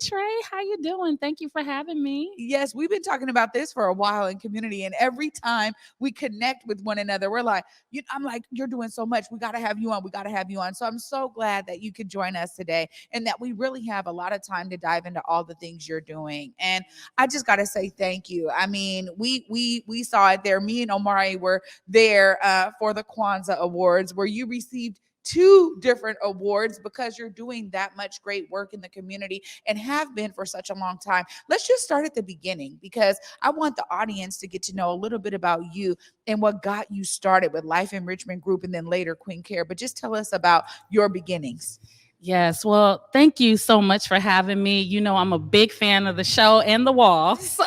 Trey, how you doing? Thank you for having me. Yes, we've been talking about this for a while in community, and every time we connect with one another, we're like, I'm like, you're doing so much. We got to have you on. We got to have you on. So I'm so glad that you could join us today, and that we really have a lot of time to dive into all the things you're doing. And I just got to say thank you. I mean, we saw it there. Me and Omari were there for the Kwanzaa Awards, where you received two different awards because you're doing that much great work in the community and have been for such a long time. Let's just start at the beginning, because I want the audience to get to know a little bit about you and what got you started with Life Enrichment Group and then later Queen Care. But just tell us about your beginnings. Yes, well, thank you so much for having me. You know, I'm a big fan of the show and the wall, so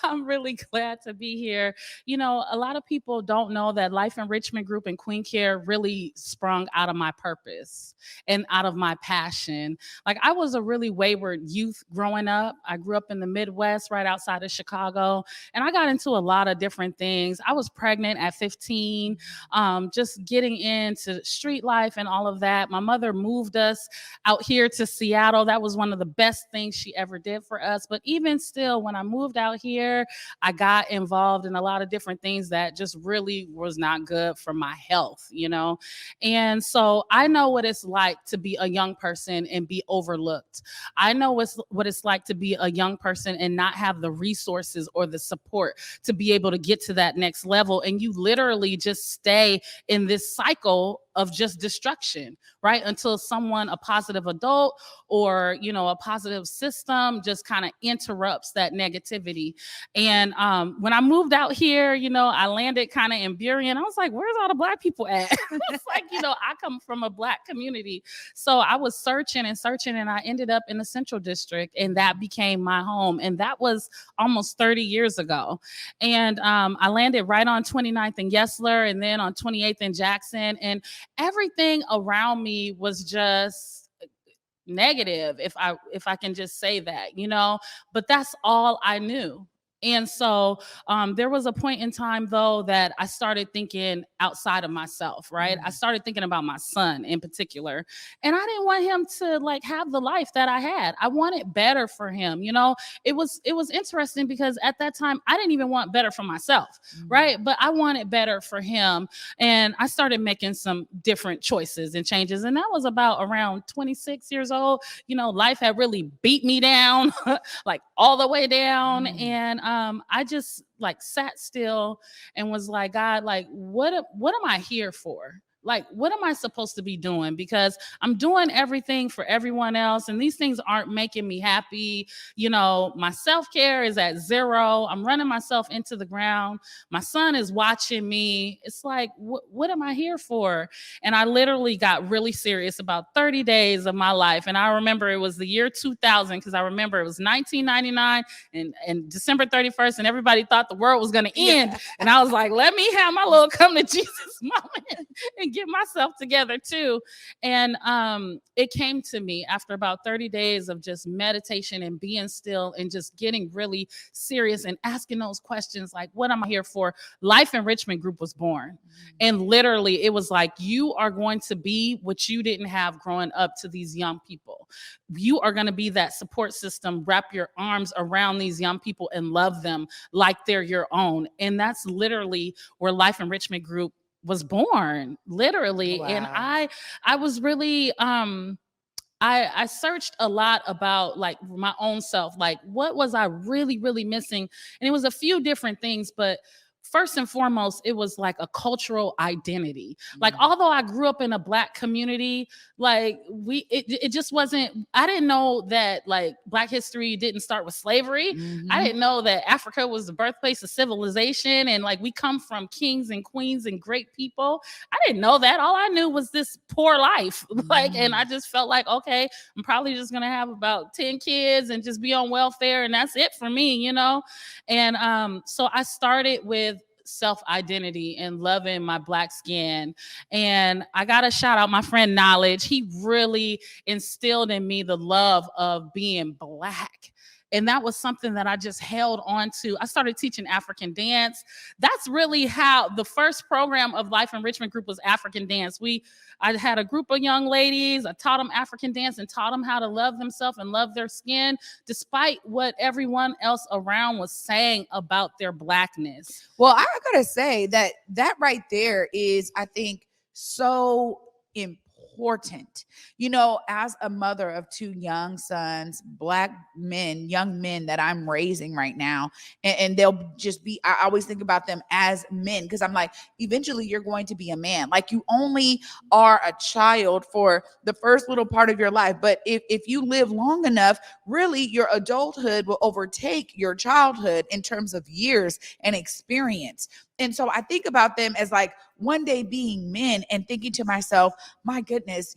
I'm really glad to be here. You know, a lot of people don't know that Life Enrichment Group and Queen Care really sprung out of my purpose and out of my passion. Like, I was a really wayward youth growing up. I grew up in the Midwest, right outside of Chicago, and I got into a lot of different things. I was pregnant at 15, just getting into street life and all of that. My mother moved us out here to Seattle. That was one of the best things she ever did for us. But even still, when I moved out here, I got involved in a lot of different things that just really was not good for my health, you know? And so I know what it's like to be a young person and be overlooked. I know what it's like to be a young person and not have the resources or the support to be able to get to that next level. And you literally just stay in this cycle of just destruction, right? Until someone, a positive adult or, you know, a positive system just kind of interrupts that negativity. And when I moved out here, you know, I landed kind of in Burien. I was like, where's all the Black people at? It's like, you know, I come from a Black community. So I was searching and searching, and I ended up in the Central District, and that became my home. And that was almost 30 years ago. And I landed right on 29th and Yesler, and then on 28th and Jackson. And everything around me was just negative, if I can just say that, you know, but that's all I knew. And so there was a point in time, though, that I started thinking outside of myself, right? I started thinking about my son in particular. And I didn't want him to like have the life that I had. I wanted better for him. You know, it was interesting because at that time, I didn't even want better for myself, right? But I wanted better for him. And I started making some different choices and changes. And that was about around 26 years old. You know, life had really beat me down, like all the way down. And I just like sat still and was like, God, like, what am I here for? Like, what am I supposed to be doing? Because I'm doing everything for everyone else, and these things aren't making me happy. You know, my self-care is at zero. I'm running myself into the ground. My son is watching me. It's like, what am I here for? And I literally got really serious about 30 days of my life. And I remember it was the year 2000, because I remember it was 1999 and December 31st, and everybody thought the world was going to end. And I was like, let me have my little come to Jesus moment and get myself together too. And it came to me after about 30 days of just meditation and being still and just getting really serious and asking those questions like, what am I here for? Life Enrichment Group was born. And literally it was like, you are going to be what you didn't have growing up to these young people. You are going to be that support system. Wrap your arms around these young people and love them like they're your own. And that's literally where Life Enrichment Group was born, literally. Wow. And I was really I searched a lot about like my own self, like what was I really missing? And it was a few different things, but first and foremost, it was like a cultural identity. Like, although I grew up in a Black community, like it just wasn't, I didn't know that like Black history didn't start with slavery. I didn't know that Africa was the birthplace of civilization. And like, we come from kings and queens and great people. I didn't know that. All I knew was this poor life. Like, and I just felt like, okay, I'm probably just going to have about 10 kids and just be on welfare. And that's it for me, you know? And so I started with self-identity and loving my Black skin. And I got to shout out my friend Knowledge. He really instilled in me the love of being Black. And that was something that I just held on to. I started teaching African dance. That's really how the first program of Life Enrichment Group was African dance. I had a group of young ladies. I taught them African dance and taught them how to love themselves and love their skin, despite what everyone else around was saying about their Blackness. Well, I gotta say that right there is, I think, so important. As a mother of two young sons, Black men, young men that I'm raising right now, and they'll just be, I always think about them as men, because I'm like, eventually you're going to be a man. Like, you only are a child for the first little part of your life. But if you live long enough, really your adulthood will overtake your childhood in terms of years and experience. And so I think about them as like one day being men, and thinking to myself, my goodness,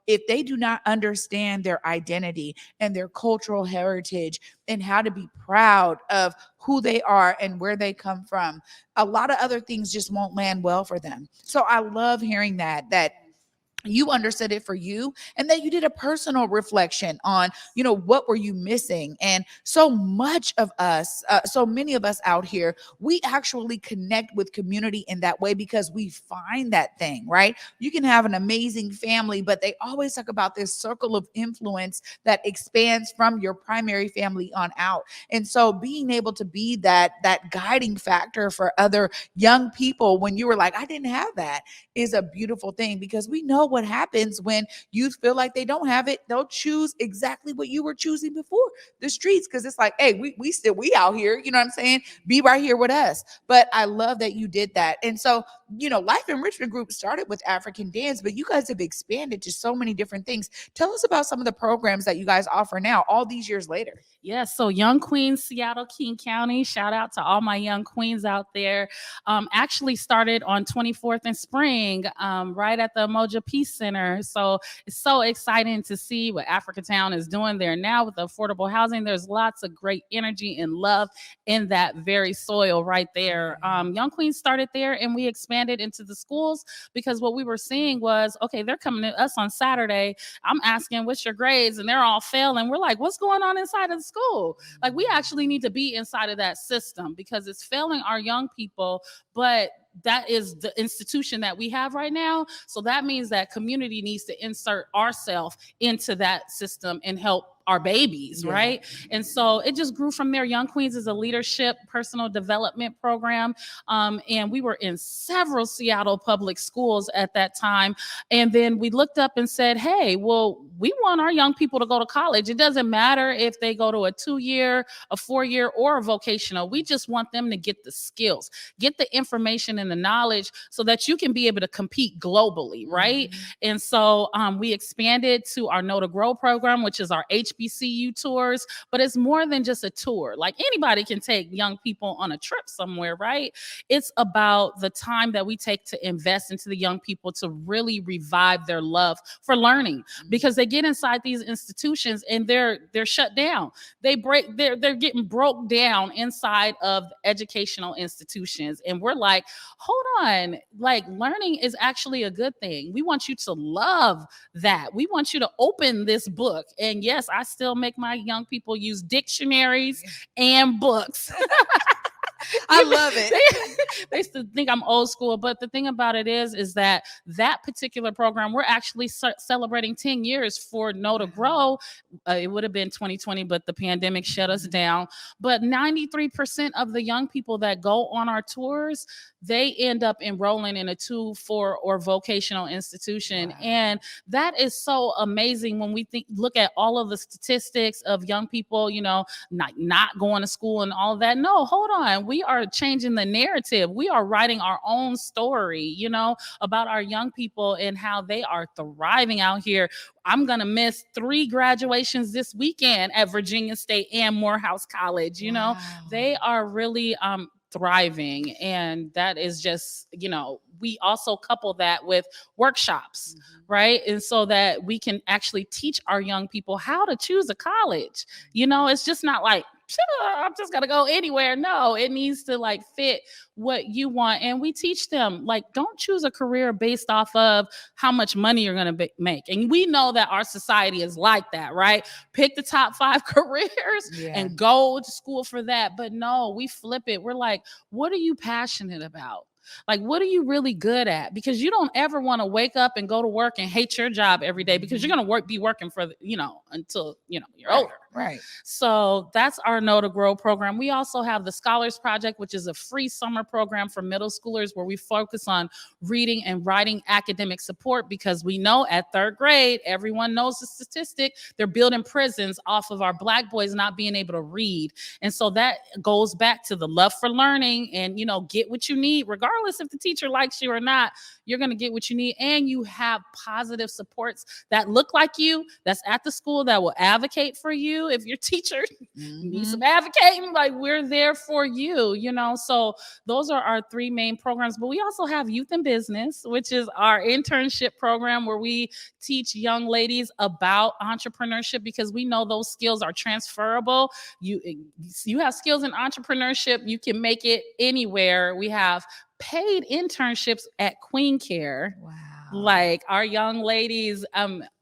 if they do not understand their identity and their cultural heritage and how to be proud of who they are and where they come from, a lot of other things just won't land well for them. So I love hearing that you understood it for you, and that you did a personal reflection on, what were you missing? And so much of us, so many of us out here, we actually connect with community in that way because we find that thing, right? You can have an amazing family, but they always talk about this circle of influence that expands from your primary family on out. And so being able to be that guiding factor for other young people when you were like, I didn't have that, is a beautiful thing, because we know what happens when youth feel like they don't have it. They'll choose exactly what you were choosing before, the streets, because it's like, hey, we out here, you know what I'm saying? Be right here with us. But I love that you did that. And so, Life Enrichment Group started with African dance, but you guys have expanded to so many different things. Tell us about some of the programs that you guys offer now, all these years later. Yes, so Young Queens, Seattle, King County. Shout out to all my young queens out there. Actually started on 24th and Spring, right at the Umoja Peace Center. So it's so exciting to see what Africatown is doing there now with affordable housing. There's lots of great energy and love in that very soil right there. Young Queens started there, and we expanded into the schools, because what we were seeing was, okay, they're coming to us on Saturday. I'm asking, what's your grades? And they're all failing. We're like, what's going on inside of the school? Like, we actually need to be inside of that system, because it's failing our young people, but that is the institution that we have right now. So that means that community needs to insert ourselves into that system and help our babies, right? And so it just grew from there. Young Queens is a leadership, personal development program. And we were in several Seattle public schools at that time. And then we looked up and said, hey, well, we want our young people to go to college. It doesn't matter if they go to a 2-year, a 4-year, or a vocational. We just want them to get the skills, get the information and the knowledge, so that you can be able to compete globally, right? And so we expanded to our Know to Grow program, which is our HBCU tours, but it's more than just a tour. Like, anybody can take young people on a trip somewhere, right? It's about the time that we take to invest into the young people to really revive their for learning, because they get inside these institutions and they're shut down. They're getting broke down inside of educational institutions. And we're like, hold on, like, learning is actually a good thing. We want you to love that. We want you to open this book. And yes, I still make my young people use dictionaries and books. I love it. They still think I'm old school, but the thing about it is that particular program, we're actually celebrating 10 years for Know to Grow. It would have been 2020, but the pandemic shut us down. But 93% of the young people that go on our tours, they end up enrolling in a 2, 4, or vocational institution. Wow. And that is so amazing when we look at all of the statistics of young people, not going to school and all of that. No, hold on. We are changing the narrative. We are writing our own story, about our young people and how they are thriving out here. I'm going to miss 3 graduations this weekend at Virginia State and Morehouse College. Wow. They are really thriving. And that is just, we also couple that with workshops, right? And so that we can actually teach our young people how to choose a college. It's just not like, sure, I'm just gonna go anywhere. No, it needs to like fit what you want. And we teach them, like, don't choose a career based off of how much money you're gonna make. And we know that our society is like that, right? Pick the top 5 careers Yeah. and go to school for that. But no, we flip it. We're like, what are you passionate about? Like, what are you really good at? Because you don't ever want to wake up and go to work and hate your job every day, because you're going to be working for, until, you're older. Right. So that's our Know to Grow program. We also have the Scholars Project, which is a free summer program for middle schoolers where we focus on reading and writing academic support, because we know at 3rd grade, everyone knows the statistic, they're building prisons off of our Black boys not being able to read. And so that goes back to the love for learning and, get what you need, regardless if the teacher likes you or not. You're going to get what you need, and you have positive supports that look like you, that's at the school, that will advocate for you. If your teacher needs some advocating, like, we're there for you, So those are our 3 main programs. But we also have Youth in Business, which is our internship program where we teach young ladies about entrepreneurship, because we know those skills are transferable. You have skills in entrepreneurship, you can make it anywhere. We have paid internships at Queen Care. Wow. Like, our young ladies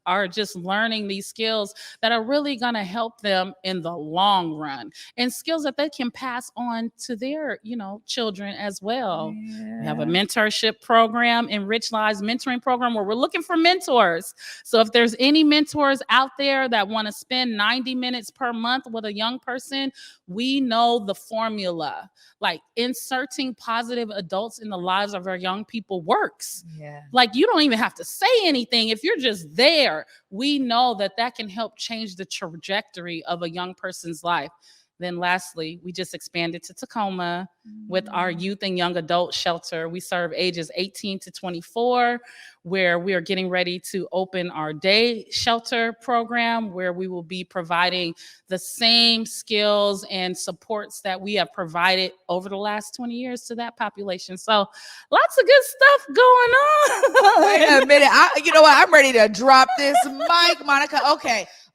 are just learning these skills that are really going to help them in the long run, and skills that they can pass on to their, children as well. Yeah. We have a mentorship program, Enrich Lives mentoring program, where we're looking for mentors. So if there's any mentors out there that want to spend 90 minutes per month with a young person, we know the formula. Like, inserting positive adults in the lives of our young people works. Yeah. Like, you don't even have to say anything. If you're just there, we know that can help change the trajectory of a young person's life. Then lastly, we just expanded to Tacoma with our youth and young adult shelter. We serve ages 18 to 24, where we are getting ready to open our day shelter program, where we will be providing the same skills and supports that we have provided over the last 20 years to that population. So lots of good stuff going on. Wait a minute. You know what? I'm ready to drop this mic, Monika.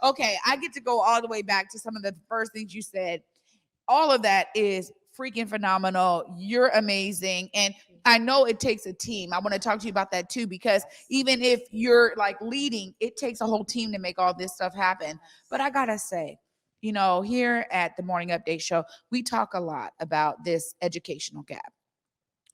Okay, I get to go all the way back to some of the first things you said. All of that is freaking phenomenal. You're amazing. And I know it takes a team. I want to talk to you about that too, because even if you're like leading, it takes a whole team to make all this stuff happen. But I got to say, here at the Morning Update Show, we talk a lot about this educational gap.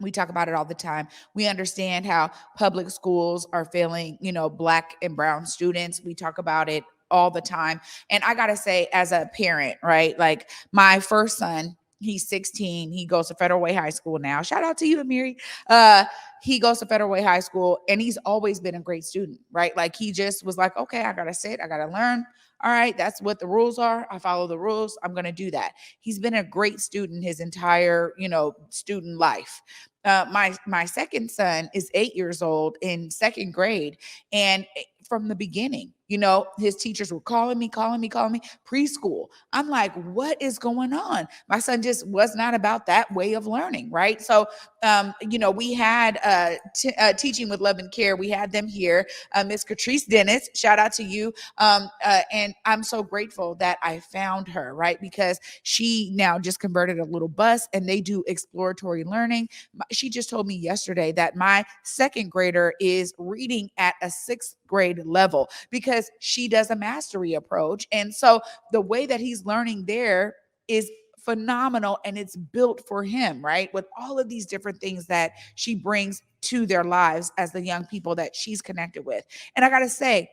We talk about it all the time. We understand how public schools are failing, Black and brown students. We talk about it all the time. And I got to say, as a parent, right? Like, my first son, he's 16. He goes to Federal Way High School now. Shout out to you, Amiri. He goes to Federal Way High School, and he's always been a great student, right? Like, he just was like, okay, I got to sit, I got to learn. All right, that's what the rules are. I follow the rules. I'm going to do that. He's been a great student his entire, student life. My second son is 8 years old in 2nd grade. And from the beginning, his teachers were calling me, preschool. I'm like, what is going on? My son just was not about that way of learning, right? So, we had Teaching with Love and Care. We had them here. Miss Catrice Dennis, shout out to you. And I'm so grateful that I found her, right? Because she now just converted a little bus, and they do exploratory learning. She just told me yesterday that my 2nd grader is reading at a 6th grade level, because she does a mastery approach. And so the way that he's learning there is phenomenal, and it's built for him, right? With all of these different things that she brings to their lives as the young people that she's connected with. And I got to say,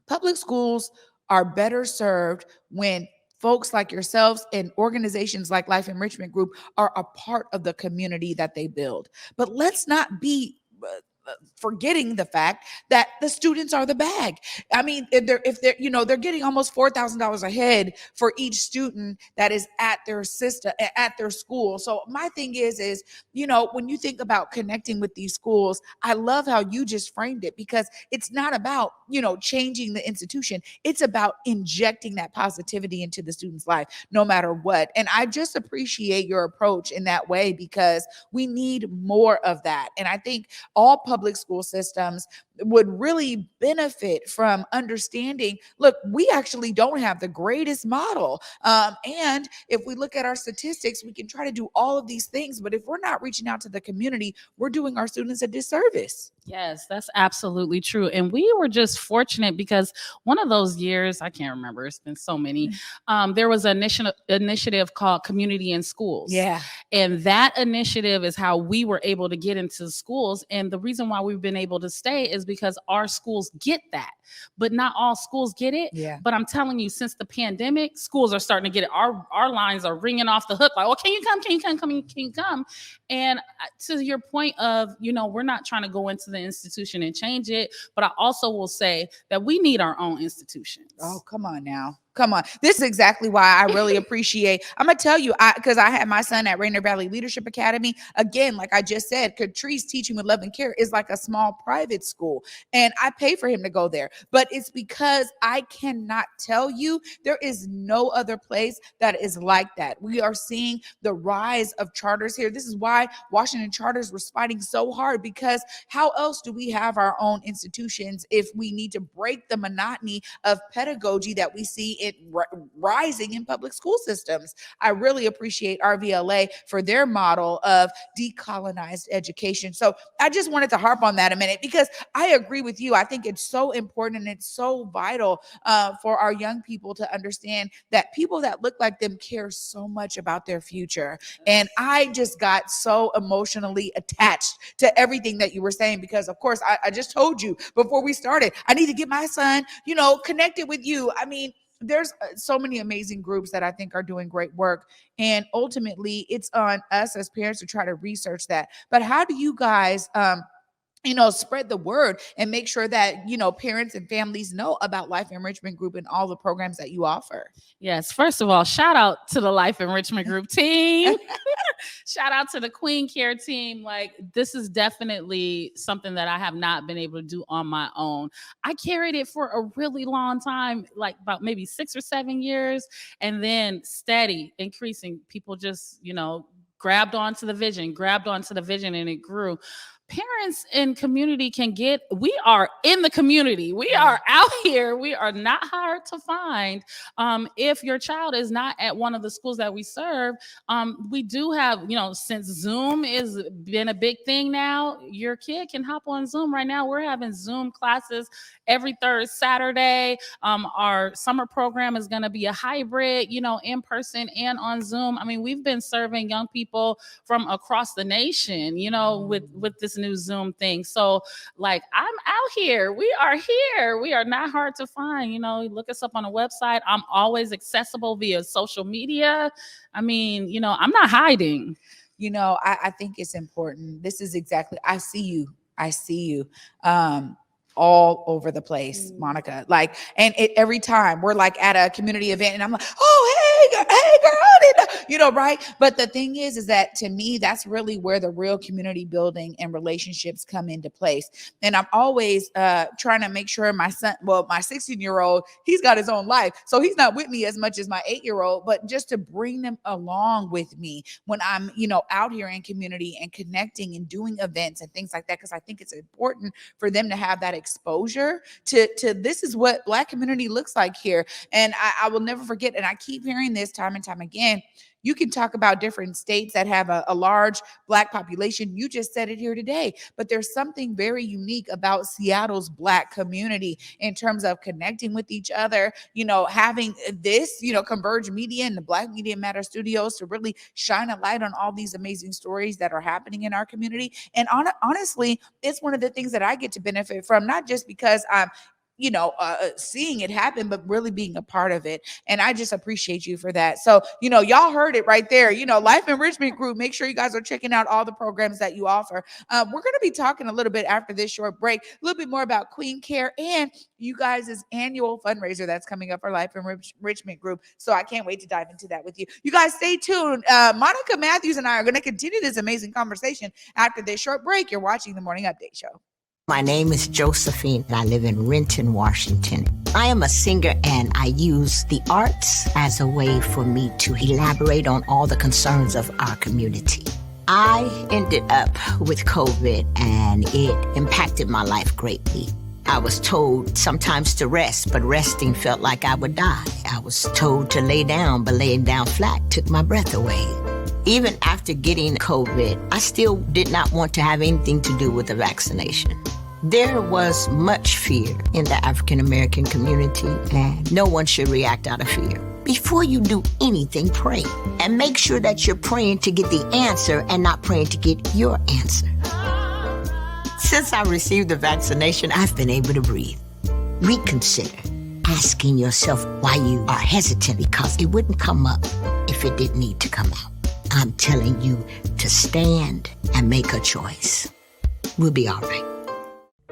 public schools are better served when folks like yourselves and organizations like Life Enrichment Group are a part of the community that they build. But let's not be forgetting the fact that the students are the bag. I mean, if they're getting almost $4,000 a head for each student that is at their school. So my thing is, when you think about connecting with these schools, I love how you just framed it, because it's not about, changing the institution. It's about injecting that positivity into the student's life, no matter what. And I just appreciate your approach in that way, because we need more of that. And I think all public school systems would really benefit from understanding, look, we actually don't have the greatest model. And if we look at our statistics, we can try to do all of these things. But if we're not reaching out to the community, we're doing our students a disservice. Yes, that's absolutely true. And we were just fortunate because one of those years, I can't remember, it's been so many, there was an initiative called Community in Schools. Yeah. And that initiative is how we were able to get into schools. And the reason why we've been able to stay is because our schools get that. But not all schools get it. Yeah. But I'm telling you, since the pandemic, schools are starting to get it. Our lines are ringing off the hook like, oh, can you come? Can you come? Can you come? And to your point of, we're not trying to go into the institution and change it, but I also will say that we need our own institutions. Oh, come on now. Come on. This is exactly why I really appreciate, I'm going to tell you, because I had my son at Rainier Valley Leadership Academy. Again, like I just said, Catrice Teaching with Love and Care is like a small private school, and I pay for him to go there. But it's because I cannot tell you, there is no other place that is like that. We are seeing the rise of charters here. This is why Washington Charters was fighting so hard, because how else do we have our own institutions if we need to break the monotony of pedagogy that we see it rising in public school systems? I really appreciate RVLA for their model of decolonized education. So I just wanted to harp on that a minute, because I agree with you. I think it's so important and it's so vital for our young people to understand that people that look like them care so much about their future. And I just got so emotionally attached to everything that you were saying, because of course, I just told you before we started, I need to get my son, connected with you. I mean, there's so many amazing groups that I think are doing great work. And ultimately, it's on us as parents to try to research that. But how do you guys, spread the word and make sure that, parents and families know about Life Enrichment Group and all the programs that you offer? Yes. First of all, shout out to the Life Enrichment Group team. Shout out to the Queen Care team. Like, this is definitely something that I have not been able to do on my own. I carried it for a really long time, like about maybe 6 or 7 years, and then steady increasing. People just, grabbed onto the vision, and it grew. Parents and community we are in the community. We are out here. We are not hard to find. If your child is not at one of the schools that we serve, we do have, since Zoom has been a big thing now, your kid can hop on Zoom right now. We're having Zoom classes every third Saturday. Our summer program is going to be a hybrid, in person and on Zoom. I mean, we've been serving young people from across the nation, with this new Zoom thing. So like, I'm out here. We are here. We are not hard to find. Look us up on the website. I'm always accessible via social media. I mean, I'm not hiding. I think it's important. This is exactly, I see you. All over the place, Monika. Like, and every time we're like at a community event and I'm like, oh, hey girl, right? But the thing is that to me, that's really where the real community building and relationships come into place. And I'm always trying to make sure my son, my 16-year-old, he's got his own life. So he's not with me as much as my 8-year-old, but just to bring them along with me when I'm, out here in community and connecting and doing events and things like that. Cause I think it's important for them to have that exposure to this is what Black community looks like here. And I will never forget, and I keep hearing this time and time again, you can talk about different states that have a large Black population. You just said it here today, but there's something very unique about Seattle's Black community in terms of connecting with each other, having this, Converge Media and the Black Media Matter Studios to really shine a light on all these amazing stories that are happening in our community. And honestly, it's one of the things that I get to benefit from, not just because I'm seeing it happen, but really being a part of it. And I just appreciate you for that. So, y'all heard it right there. Life Enrichment Group, make sure you guys are checking out all the programs that you offer. We're going to be talking a little bit after this short break, a little bit more about Queen Care and you guys' annual fundraiser that's coming up for Life Enrichment Group. So I can't wait to dive into that with you. You guys stay tuned. Monika Matthews and I are going to continue this amazing conversation after this short break. You're watching the Morning Update Show. My name is Josephine, and I live in Renton, Washington. I am a singer, and I use the arts as a way for me to elaborate on all the concerns of our community. I ended up with COVID and it impacted my life greatly. I was told sometimes to rest, but resting felt like I would die. I was told to lay down, but laying down flat took my breath away. Even after getting COVID, I still did not want to have anything to do with the vaccination. There was much fear in the African American community, and no one should react out of fear. Before you do anything, pray. And make sure that you're praying to get the answer and not praying to get your answer. Since I received the vaccination, I've been able to breathe. Reconsider asking yourself why you are hesitant, because it wouldn't come up if it didn't need to come out. I'm telling you to stand and make a choice. We'll be all right.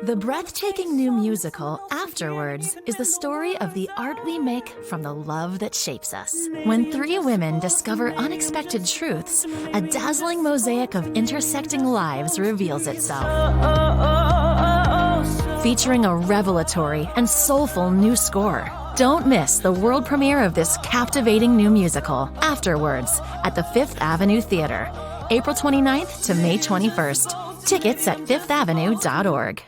The breathtaking new musical, Afterwards, is the story of the art we make from the love that shapes us. When three women discover unexpected truths, a dazzling mosaic of intersecting lives reveals itself. Featuring a revelatory and soulful new score. Don't miss the world premiere of this captivating new musical, Afterwards, at the Fifth Avenue Theater, April 29th to May 21st. Tickets at fifthavenue.org.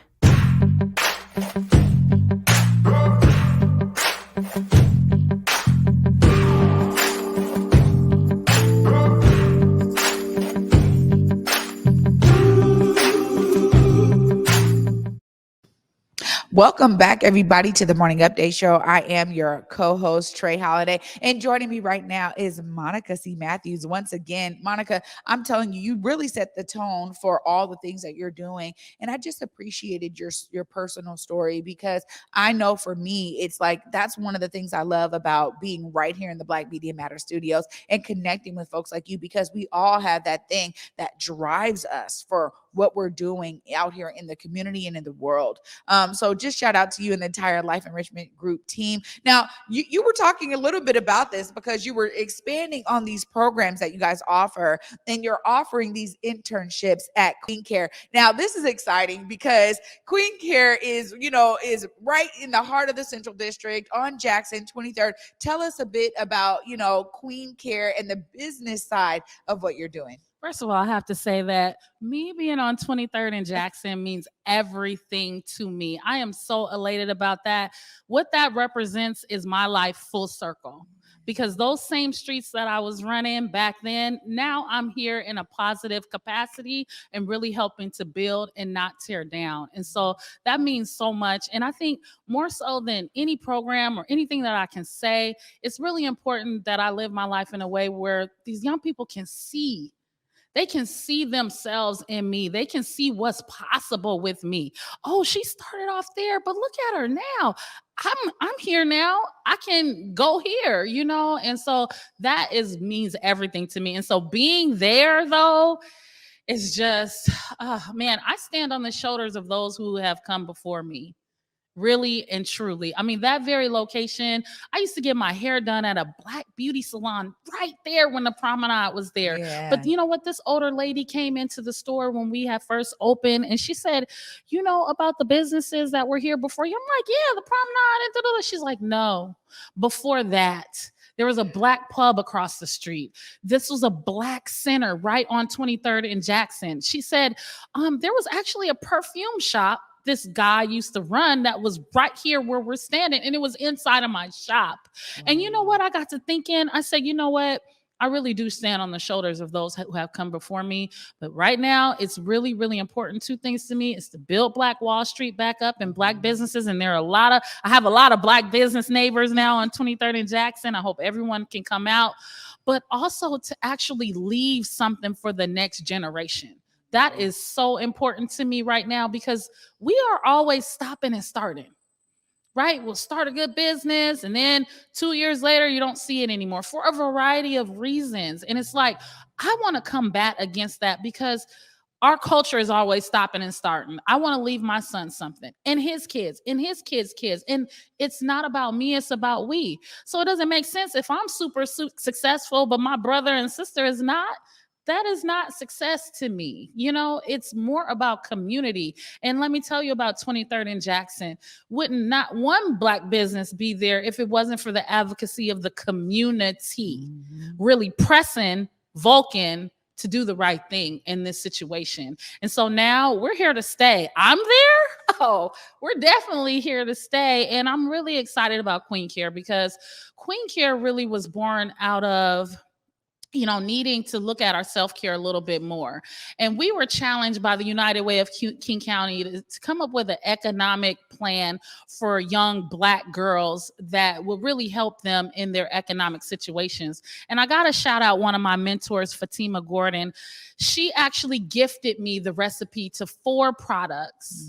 Welcome back, everybody, to the Morning Update Show. I am your co-host, Trey Holiday, and joining me right now is Monika C. Matthews. Once again, Monika, I'm telling you, you really set the tone for all the things that you're doing, and I just appreciated your personal story, because I know for me, it's like that's one of the things I love about being right here in the Black Media Matter Studios and connecting with folks like you, because we all have that thing that drives us for what we're doing out here in the community and in the world. So just shout out to you and the entire Life Enrichment Group team. Now, you were talking a little bit about this because you were expanding on these programs that you guys offer, and you're offering these internships at Queen Care. Now, this is exciting because Queen Care is right in the heart of the Central District on Jackson 23rd. Tell us a bit about, Queen Care and the business side of what you're doing. First of all, I have to say that me being on 23rd and Jackson means everything to me. I am so elated about that. What that represents is my life full circle, because those same streets that I was running back then, now I'm here in a positive capacity and really helping to build and not tear down. And so that means so much. And I think more so than any program or anything that I can say, it's really important that I live my life in a way where these young people can see. They can see themselves in me. They can see what's possible with me. Oh, she started off there, but look at her now. I'm here now. I can go here, And so that means everything to me. And so being there, though, is just, man, I stand on the shoulders of those who have come before me. Really and truly. I mean, that very location, I used to get my hair done at a Black beauty salon right there when the promenade was there. Yeah. But you know what? This older lady came into the store when we had first opened, and she said, about the businesses that were here before you? I'm like, yeah, the promenade. And she's like, no, before that, there was a Black pub across the street. This was a Black center right on 23rd and Jackson. She said, there was actually a perfume shop this guy used to run that was right here where we're standing, and it was inside of my shop. And you know what? I got to thinking, I said, you know what? I really do stand on the shoulders of those who have come before me. But right now, it's really, really important. Two things to me is to build Black Wall Street back up and Black businesses. And I have a lot of Black business neighbors now on 23rd and Jackson. I hope everyone can come out, but also to actually leave something for the next generation. That is so important to me right now, because we are always stopping and starting, right? We'll start a good business, and then 2 years later, you don't see it anymore for a variety of reasons. And it's like, I want to combat against that, because our culture is always stopping and starting. I want to leave my son something, and his kids, and his kids' kids. And it's not about me, it's about we. So it doesn't make sense if I'm super successful, but my brother and sister is not. That is not success to me. It's more about community. And let me tell you about 23rd and Jackson. Wouldn't not one Black business be there if it wasn't for the advocacy of the community, really pressing Vulcan to do the right thing in this situation. And so now we're here to stay. I'm there. Oh, we're definitely here to stay. And I'm really excited about Queen Care because Queen Care really was born out of needing to look at our self-care a little bit more. And we were challenged by the United Way of King County to come up with an economic plan for young Black girls that will really help them in their economic situations. And I got to shout out one of my mentors, Fatima Gordon. She actually gifted me the recipe to 4 products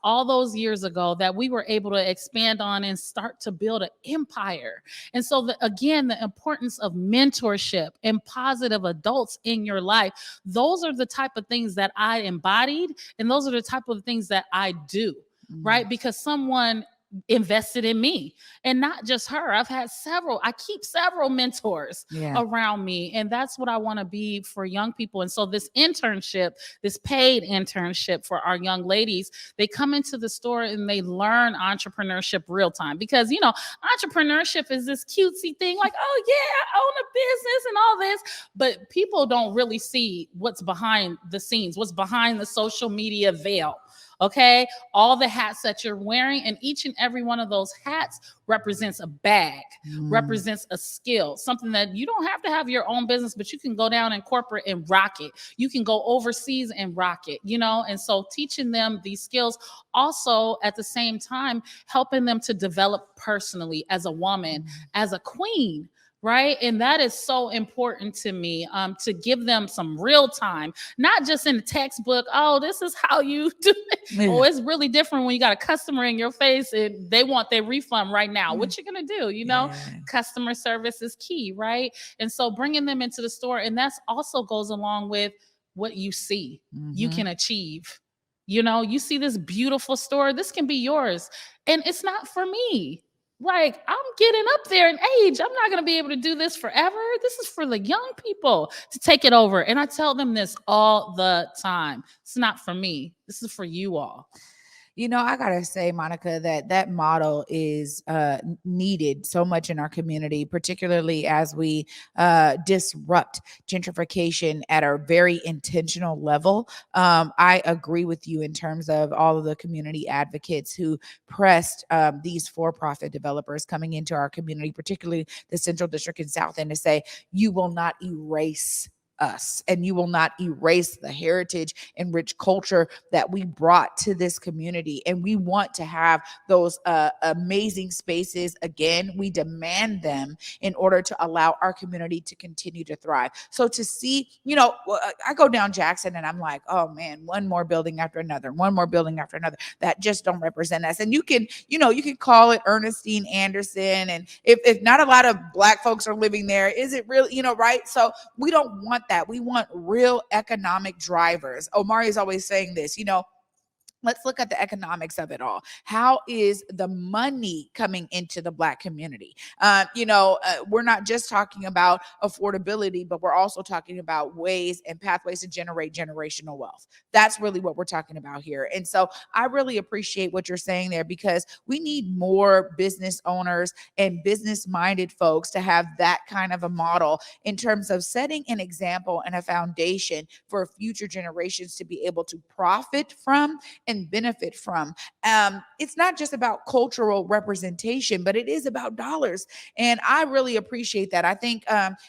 all those years ago that we were able to expand on and start to build an empire. And so again, the importance of mentorship and positive adults in your life, those are the type of things that I embodied, and those are the type of things that I do, right? Because someone invested in me, and not just her. I keep several mentors around me, and that's what I want to be for young people. And so this paid internship for our young ladies, they come into the store and they learn entrepreneurship real time, because entrepreneurship is this cutesy thing, like, oh yeah, I own a business and all this, but people don't really see what's behind the scenes, what's behind the social media veil. Okay, all the hats that you're wearing, and each and every one of those hats represents a bag, represents a skill, something that you don't have to have your own business, but you can go down in corporate and rock it. You can go overseas and rock it, and so teaching them these skills, also at the same time, helping them to develop personally as a woman, as a queen. Right. And that is so important to me, to give them some real time, not just in the textbook. Oh, this is how you do it. Yeah. Oh, it's really different when you got a customer in your face and they want their refund right now. What you going to do? Customer service is key. Right. And so bringing them into the store, and that's also goes along with what you see you can achieve. You see this beautiful store. This can be yours. And it's not for me. Like, I'm getting up there in age. I'm not going to be able to do this forever. This is for the young people to take it over. And I tell them this all the time. It's not for me. This is for you all. I got to say, Monika, that model is needed so much in our community, particularly as we disrupt gentrification at a very intentional level. I agree with you in terms of all of the community advocates who pressed these for-profit developers coming into our community, particularly the Central District and South End, to say, you will not erase us, and you will not erase the heritage and rich culture that we brought to this community. And we want to have those amazing spaces again. We demand them in order to allow our community to continue to thrive. So to see, I go down Jackson and I'm like, oh man, one more building after another that just don't represent us. And you can call it Ernestine Anderson, and if not a lot of Black folks are living there, is it really, right? So we don't want that. We want real economic drivers. Omari is always saying this, let's look at the economics of it all. How is the money coming into the Black community? We're not just talking about affordability, but we're also talking about ways and pathways to generate generational wealth. That's really what we're talking about here. And so I really appreciate what you're saying there, because we need more business owners and business-minded folks to have that kind of a model in terms of setting an example and a foundation for future generations to be able to profit from and benefit from. It's not just about cultural representation, but it is about dollars. And I really appreciate that. I think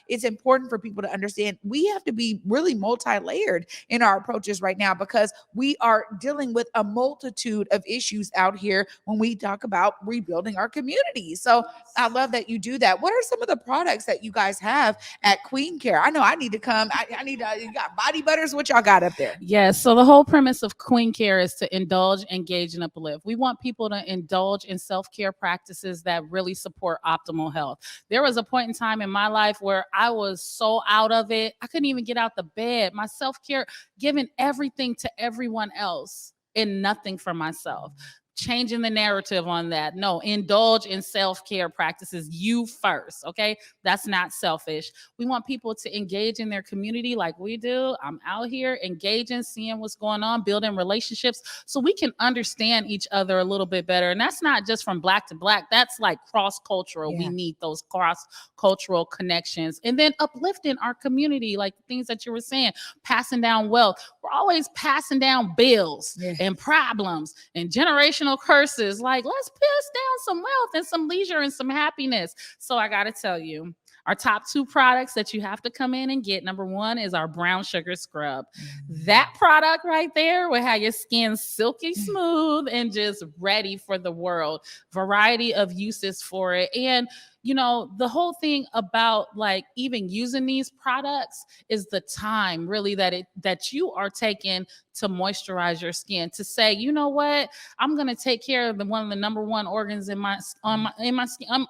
it's important for people to understand we have to be really multi-layered in our approaches right now, because we are dealing with a multitude of issues out here when we talk about rebuilding our community. So I love that you do that. What are some of the products that you guys have at Queen Care? I know I need to come. You got body butters. What y'all got up there? Yes. So the whole premise of Queen Care is to indulge, engage, and uplift. We want people to indulge in self-care practices that really support optimal health. There was a point in time in my life where I was so out of it, I couldn't even get out the bed. My self-care, giving everything to everyone else and nothing for myself. changing the narrative on that. No, indulge in self-care practices, you first, okay? That's not selfish. We want people to engage in their community like we do. I'm out here engaging, seeing what's going on, building relationships so we can understand each other a little bit better. And that's not just from Black to Black, that's like cross-cultural. Yeah. We need those cross-cultural connections. And then uplifting our community, like the things that you were saying, passing down wealth. We're always passing down bills and problems and generational curses. Like, let's pass down some wealth and some leisure and some happiness. So I got to tell you, our top 2 products that you have to come in and get, number 1 is our brown sugar scrub. That product right there will have your skin silky smooth and just ready for the world. Variety of uses for it. And you know, the whole thing about like even using these products is the time really that you are taking to moisturize your skin, to say, you know what, I'm gonna take care of one of the number 1 organs in my skin, on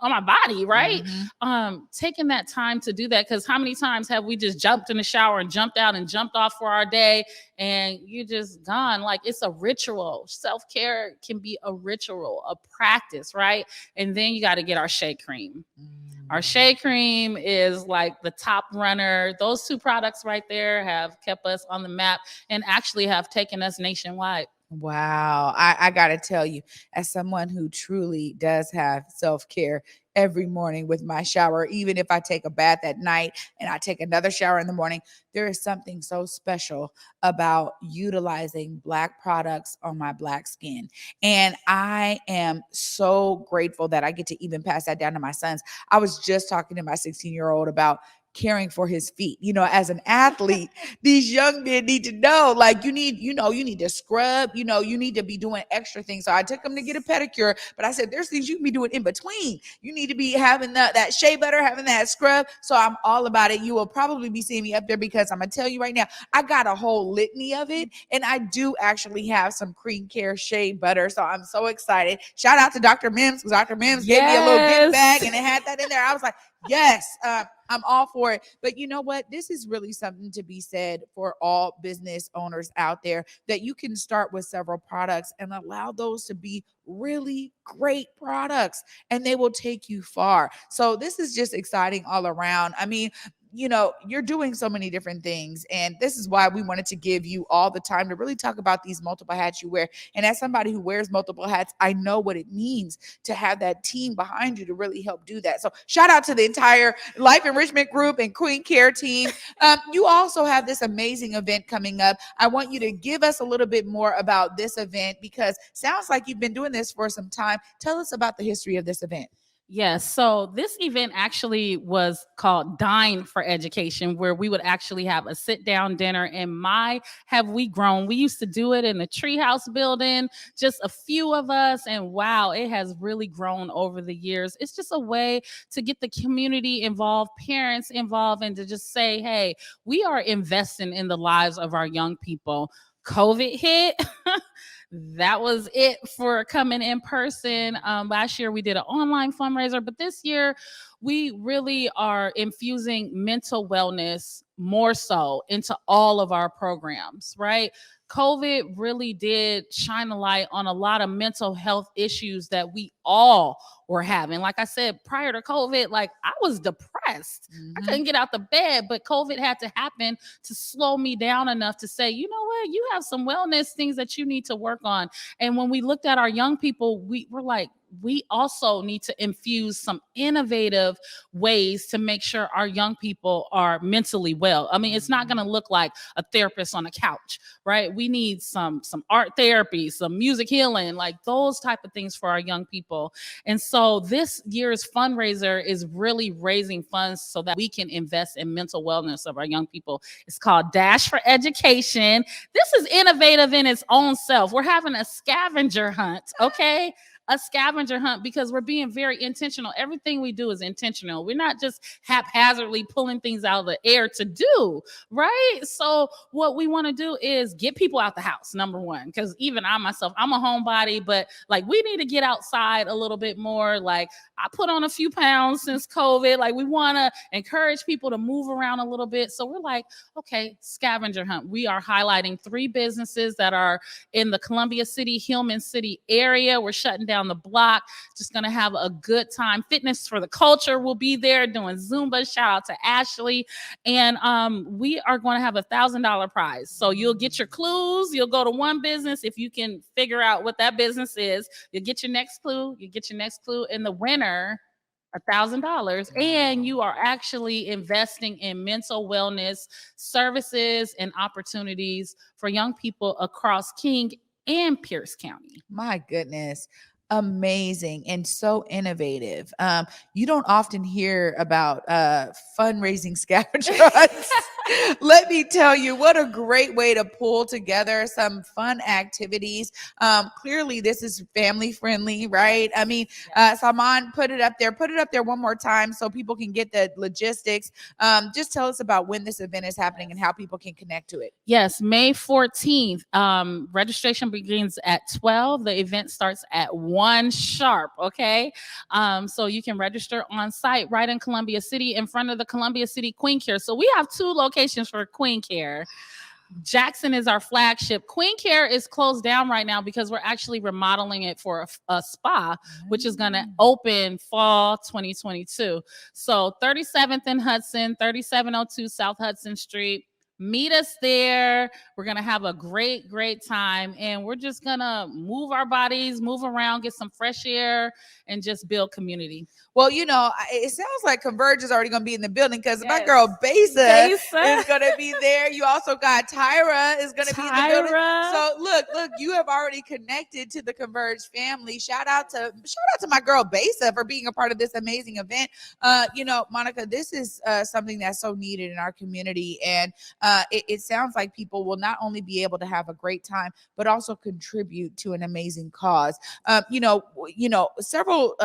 my body, right? Taking that time to do that, because how many times have we just jumped in the shower and jumped out and jumped off for our day and you just gone? Like, it's a ritual. Self-care can be a ritual, a practice, right? And then you got to get our shea cream. Our shea cream is like the top runner. Those 2 products right there have kept us on the map and actually have taken us nationwide. Wow. I got to tell you, as someone who truly does have self-care every morning with my shower, even if I take a bath at night and I take another shower in the morning, there is something so special about utilizing Black products on my Black skin. And I am so grateful that I get to even pass that down to my sons. I was just talking to my 16-year-old about caring for his feet. You know, as an athlete, these young men need to know, like, you need to scrub, you need to be doing extra things. So I took him to get a pedicure, but I said, there's things you can be doing in between. You need to be having that shea butter, having that scrub. So I'm all about it. You will probably be seeing me up there because I'm going to tell you right now, I got a whole litany of it. And I do actually have some cream care shea butter. So I'm so excited. Shout out to Dr. Mims, because Dr. Mims gave me a little gift bag and it had that in there. I was like, yes, I'm all for it. But you know what? This is really something to be said for all business owners out there, that you can start with several products and allow those to be really great products and they will take you far. So this is just exciting all around. I mean, you know, you're doing so many different things. And this is why we wanted to give you all the time to really talk about these multiple hats you wear. And as somebody who wears multiple hats, I know what it means to have that team behind you to really help do that. So shout out to the entire Life Enrichment Group and Queen Care team. You also have this amazing event coming up. I want you to give us a little bit more about this event, because sounds like you've been doing this for some time. Tell us about the history of this event. Yes. So this event actually was called Dine for Education, where we would actually have a sit-down dinner. And my, have we grown? We used to do it in the Treehouse building, just a few of us. And wow, it has really grown over the years. It's just a way to get the community involved, parents involved, and to just say, hey, we are investing in the lives of our young people. COVID hit. That was it for coming in person. Last year we did an online fundraiser, but this year we really are infusing mental wellness more so into all of our programs, right? COVID really did shine a light on a lot of mental health issues that we all were having. Like I said, prior to COVID, like I was depressed. I couldn't get out the bed, but COVID had to happen to slow me down enough to say, you know what, you have some wellness things that you need to work on. And when we looked at our young people, we were like, we also need to infuse some innovative ways to make sure our young people are mentally well. I mean, it's not going to look like a therapist on a couch, right? We need some art therapy, some music healing, like those type of things for our young people. And so this year's fundraiser is really raising funds so that we can invest in mental wellness of our young people. It's called Dash for Education. This is innovative in its own self. We're having a scavenger hunt, okay? a scavenger hunt because we're being very intentional. Everything we do is intentional. We're not just haphazardly pulling things out of the air to do, right? So what we want to do is get people out the house, number one, because even I myself, I'm a homebody, but like we need to get outside a little bit more. Like I put on a few pounds since COVID. Like we want to encourage people to move around a little bit. So we're like, okay, scavenger hunt. We are highlighting 3 businesses that are in the Columbia City, Hillman City area. We're shutting down the block, just going to have a good time. Fitness for the Culture will be there doing Zumba. Shout out to Ashley. And we are going to have $1,000 prize. So you'll get your clues. You'll go to one business. If you can figure out what that business is, you'll get your next clue. You get your next clue. And the winner, $1,000, and you are actually investing in mental wellness services and opportunities for young people across King and Pierce County. My goodness. Amazing and so innovative. You don't often hear about fundraising scavenger hunts. Let me tell you, what a great way to pull together some fun activities. Clearly, this is family friendly, right? I mean, Salman, put it up there one more time so people can get the logistics. Just tell us about when this event is happening and how people can connect to it. Yes, May 14th. Registration begins at 12. The event starts at 1 sharp. Okay. So you can register on site right in Columbia City in front of the Columbia City Queen Care. So we have 2 locations for Queen Care. Jackson is our flagship. Queen Care is closed down right now because we're actually remodeling it for a spa, which is going to open fall 2022. So 37th and Hudson, 3702 South Hudson Street. Meet us there. We're going to have a great, great time. And we're just going to move our bodies, move around, get some fresh air, and just build community. Well, you know, it sounds like Converge is already going to be in the building because my girl Besa is going to be there. You also got Tyra is going to be in the building. So look, you have already connected to the Converge family. Shout out to my girl Besa for being a part of this amazing event. You know, Monika, this is something that's so needed in our community. And it sounds like people will not only be able to have a great time, but also contribute to an amazing cause. Several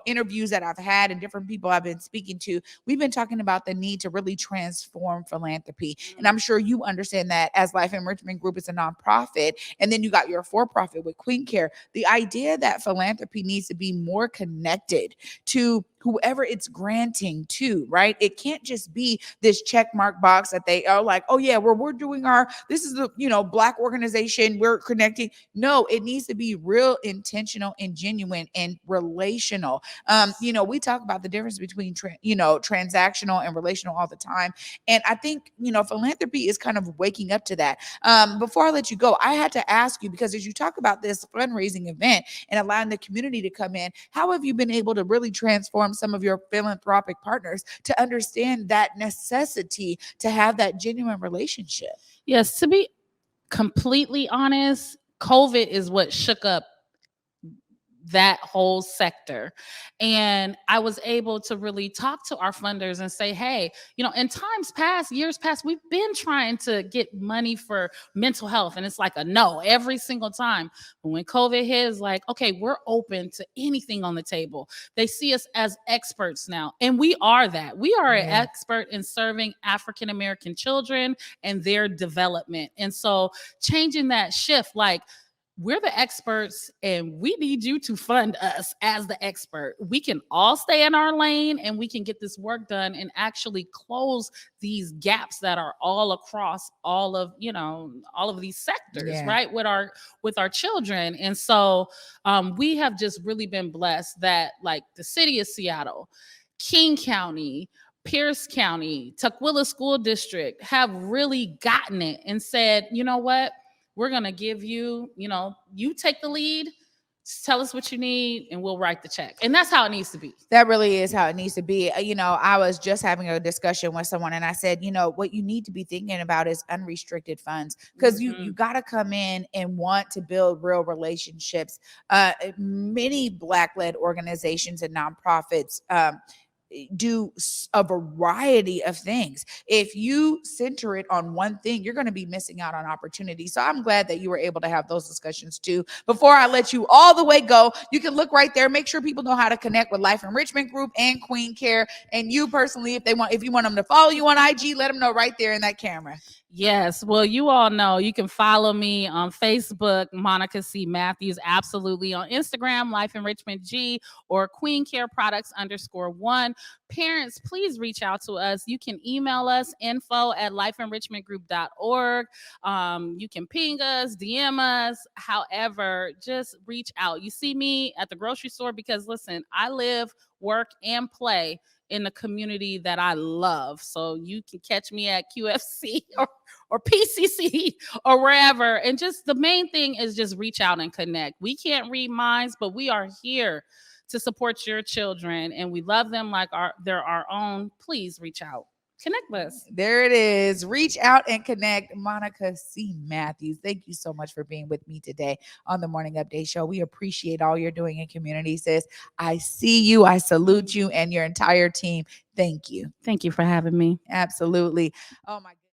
interviews that I've had and different people I've been speaking to, we've been talking about the need to really transform philanthropy. And I'm sure you understand that as Life Enrichment Group is a nonprofit, and then you got your for-profit with Queen Care. The idea that philanthropy needs to be more connected to whoever it's granting to, right? It can't just be this check mark box that they are like, oh yeah, we're doing this is the, Black organization, we're connecting. No, it needs to be real, intentional and genuine and relational. We talk about the difference between, transactional and relational all the time. And I think, philanthropy is kind of waking up to that. Before I let you go, I had to ask you, because as you talk about this fundraising event and allowing the community to come in, how have you been able to really transform some of your philanthropic partners to understand that necessity to have that genuine relationship? Yes, to be completely honest, COVID is what shook up that whole sector. And I was able to really talk to our funders and say, hey, in years past, we've been trying to get money for mental health. And it's like a no every single time. But when COVID hit, it's like, okay, we're open to anything on the table. They see us as experts now. And we are that. We are an expert in serving African-American children and their development. And so changing that shift, like, we're the experts and we need you to fund us as the expert. We can all stay in our lane and we can get this work done and actually close these gaps that are all across all of these sectors, right? With our children. And so we have just really been blessed that, like, the city of Seattle, King County, Pierce County, Tukwila School District have really gotten it and said, you know what? We're going to give you, you take the lead, just tell us what you need and we'll write the check. And that's how it needs to be. That really is how it needs to be. I was just having a discussion with someone and I said, what you need to be thinking about is unrestricted funds, because you got to come in and want to build real relationships. Many Black-led organizations and nonprofits, do a variety of things. If you center it on one thing, you're going to be missing out on opportunity. So I'm glad that you were able to have those discussions too. Before I let you all the way go, you can look right there. Make sure people know how to connect with Life Enrichment Group and Queen Care. And you personally, if you want them to follow you on IG, let them know right there in that camera. Yes. Well, you all know you can follow me on Facebook, Monika C. Mathews, absolutely. On Instagram, Life Enrichment G, or Queen Care Products _1. Parents, please reach out to us. You can email us, info@lifeenrichmentgroup.org. You can ping us, DM us. However, just reach out. You see me at the grocery store because, listen, I live, work, and play in the community that I love. So you can catch me at QFC or PCC or wherever. And just the main thing is just reach out and connect. We can't read minds, but we are here to support your children, and we love them like they're our own. Please reach out. Connect with us. There it is. Reach out and connect. Monika C. Matthews, thank you so much for being with me today on the Morning Update Show. We appreciate all you're doing in community, sis. I see you. I salute you and your entire team. Thank you. Thank you for having me. Absolutely. Oh my